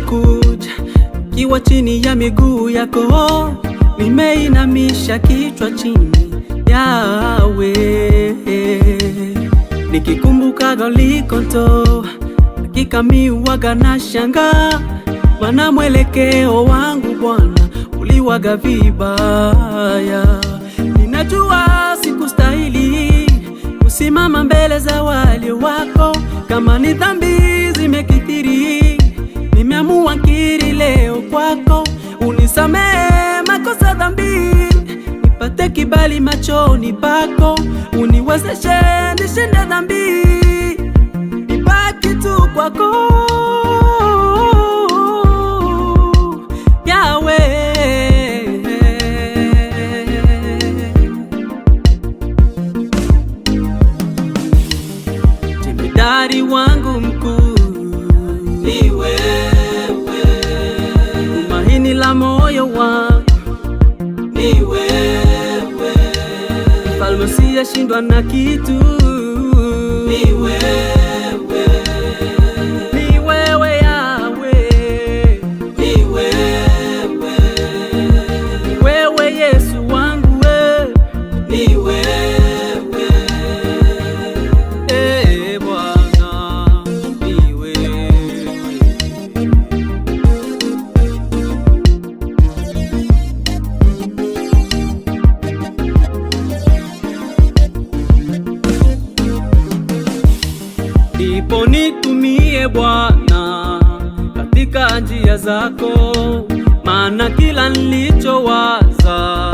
nimekuja kiwa chini ya miguu yako, nimeinamisha kichwa chini yawe, nikikumbuka ulikonitoa, hakika mimi huwaga nashangaa, maana mwelekeo wangu Bwana uliwaga vibaya. Ninajua sikustahili kusimama mbele za walio wako, kama ni dhambi zimekithiri, nimeamua nkiri leo kwako, unisamehe makosa dhambi, nipate kibali machoni pako, uniwezeshe nishinde dhambi, nibaki tu kwako Yahweh. Jemedari wangu mkuu ni wewe, tumaini la moyo wangu ni wewe, mfalme usiyeshindwa na kitu ni wewe, ni wewe Yahweh, ni wewe, wewe Yesu wangu we, ni wewe Bwana, ni wewe. Ndipo nitumie Bwana katika njia zako, maana kila nilichowaza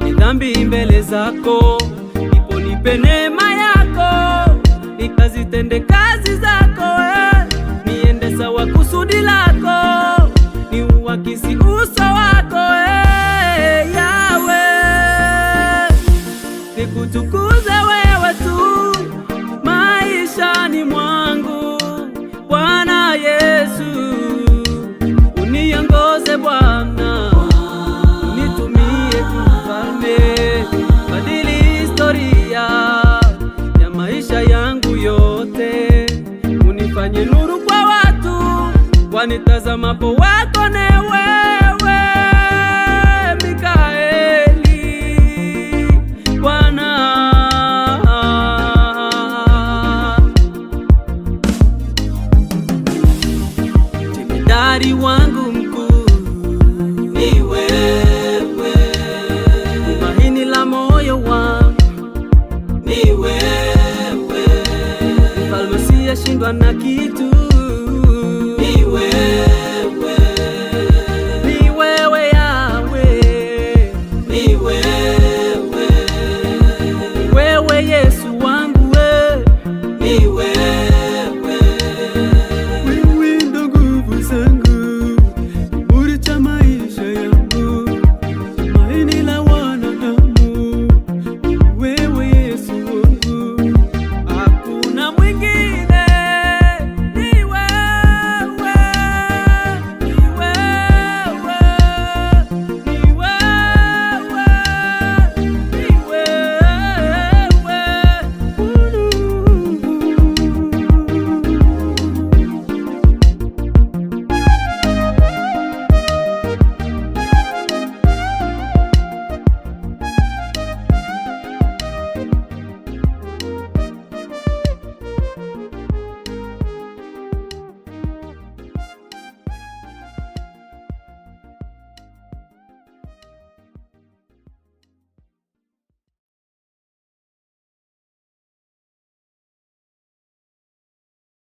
ni dhambi mbele zako. Ndipo nipe neema yako nikazitende kazi zako, niende sawa kusudi lako, ni uakisi uso wako Yahweh, nikutukuze wewe tu maishani mwangu Bwana Yesu, uniongoze Bwana, unitumie mfalme, badili historia ya maisha yangu yote, unifanye nuru kwa watu wanitazamapo